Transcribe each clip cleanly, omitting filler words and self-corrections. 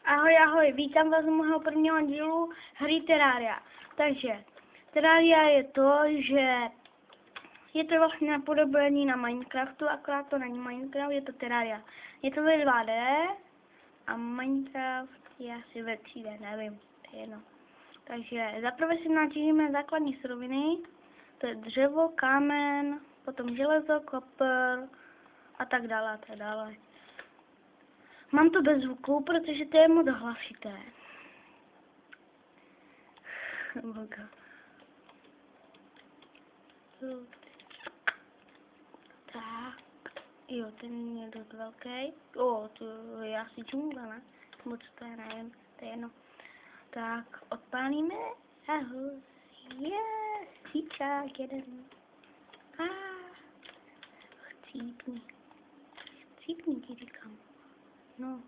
Ahoj, ahoj, vítám vás u mého prvního dílu hry Terraria. Takže, Terraria je to, že je to vlastně napodobení na Minecraftu, akorát to není Minecraft, je to Terraria. Je to ve 2D a Minecraft je asi ve 3D, nevím, to je jedno. Takže zaprvé si natěžíme základní suroviny, to je dřevo, kámen, potom železo, kopr a tak dále a tak dále. Mám to bez zvuku, protože to je moc hlasité. Tak, jo, ten je dost velký. O, to je asi džungla, ne? Moc to je, nevím, to je jedno. Tak, odpálíme. Ahoj, stříčák jeden. Chcípni. Chcípni ti říkám. No.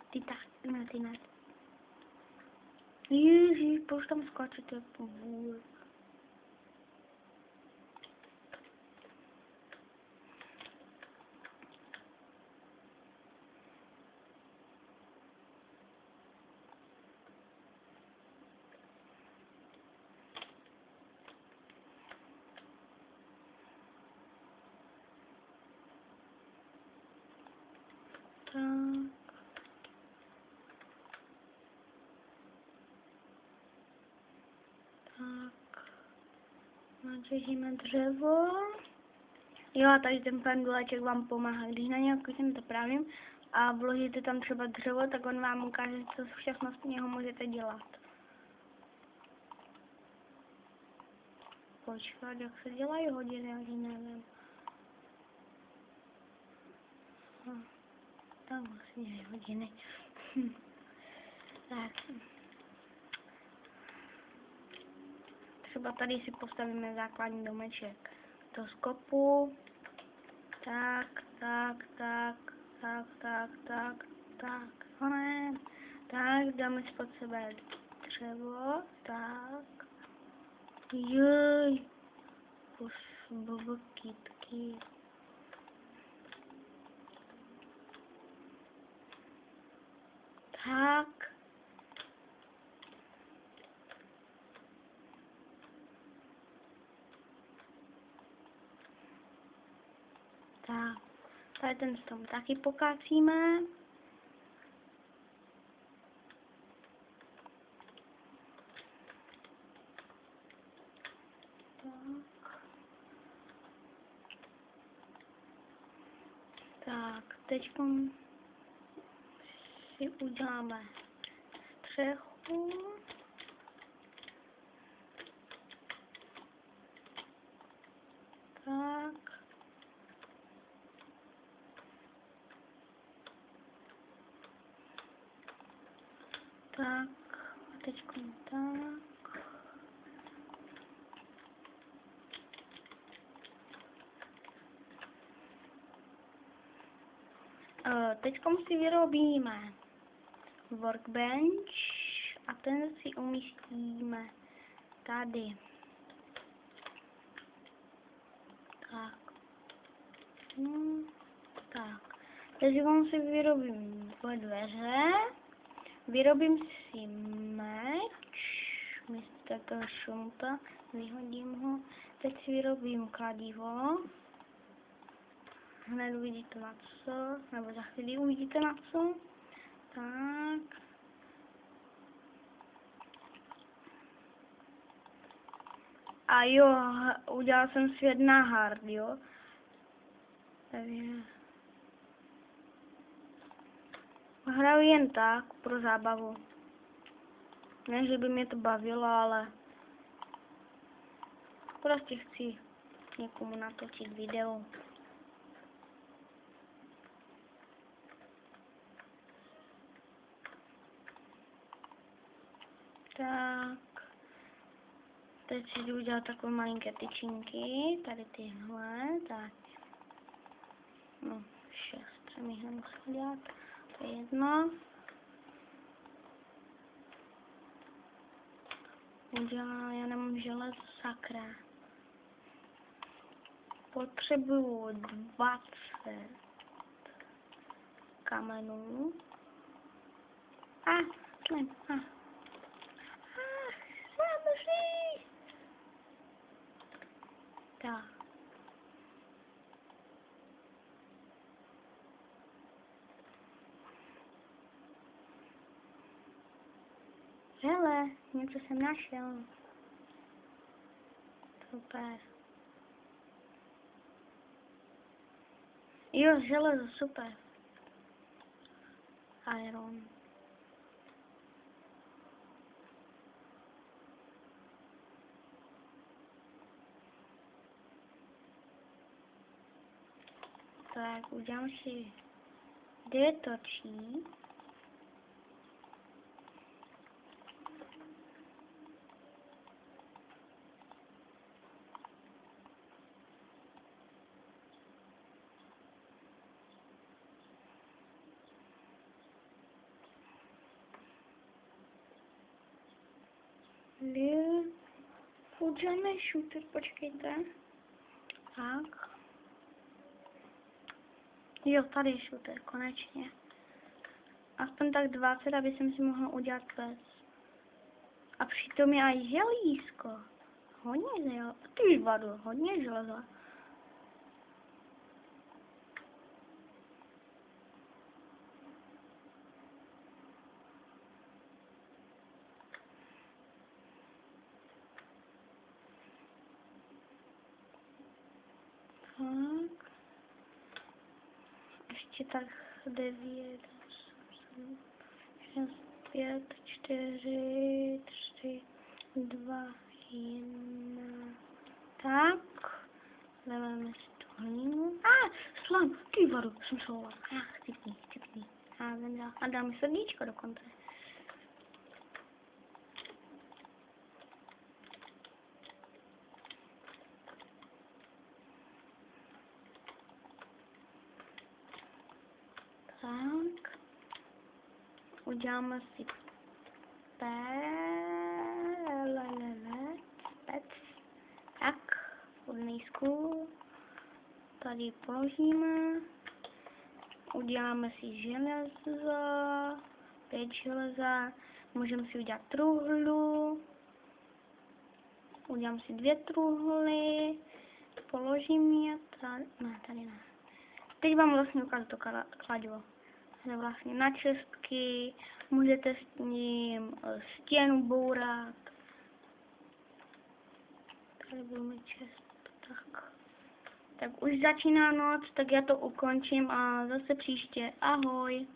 Ty tak, ne, ty ne. Ježíš, proč tam skáče, to je povůl. Tak, natěžíme dřevo. Jo, a tady ten penduleček vám pomáhá, když na něj to právím a vložíte tam třeba dřevo, tak on vám ukáže, co všechno z něho můžete dělat. Počkat, jak se dělají hodiny, ani nevím. Tam vlastně hodiny. Tak. Třeba tady si postavíme základní domeček. To z kopu. Tak. Ne. Tak, dáme si pod sebe dřevo. Tak. Jej. Kytky. Tak. Tak. Tady ten strom taky pokácíme. Tak, teď si uděláme střechu. Tak. Tak, a teď tak. Teď si vyrobíme workbench a ten si umístíme tady. Tak. Tak. Teď si vyrobím dveře. Vyrobím si meč. Místo takového šumpa. Vyhodím ho. Teď si vyrobím kladivo. Hned uvidíte na co, nebo za chvíli uvidíte na co. Tak. A jo, udělal jsem svět na hard, jo. Takže hraju jen tak, pro zábavu. Ne, že by mě to bavilo, ale prostě chci někomu natočit video. Tak. Teď si jdu udělat takové malinké tyčinky. Tady tyhle. Tak. No, 6 jsem jich nemusel dělat. To je jedno. Udělám, já nemám železo, sakra. Potřebuju 20 kamenů. Jsem. Zamři! Tak. Hele, něco jsem našel. Super. Jo, železo, super. Iron. Tak, udělám si detočí. Uděláme shooter, počkejte. Tak. Jo, tady je shooter, konečně. Aspoň tak 20, aby jsem si mohl udělat pes. A přitom je i želízko. Hodně železa. Ty vadu, hodně železa. Tak. Ještě tak 9, 8, 6, 5, 4, 3, 2, 1. Tak. Dáváme si tu hlínu. Slam, ty vadu, jsem soula. Cipný. A dáme srdíčko dokonce. Tak. Uděláme si pec. Tak. Vodnýsku. Tady položíme. Uděláme si železo. 5 železa. Můžeme si udělat truhlu. Udělám si 2 truhly. Položím je tady. Ne, tady ne. Teď vám vlastně ukážu to kladivo. Je vlastně na čestky, můžete s ním stěnu bourat. Tady budu mít čest. Tak už začíná noc, tak já to ukončím a zase příště. Ahoj.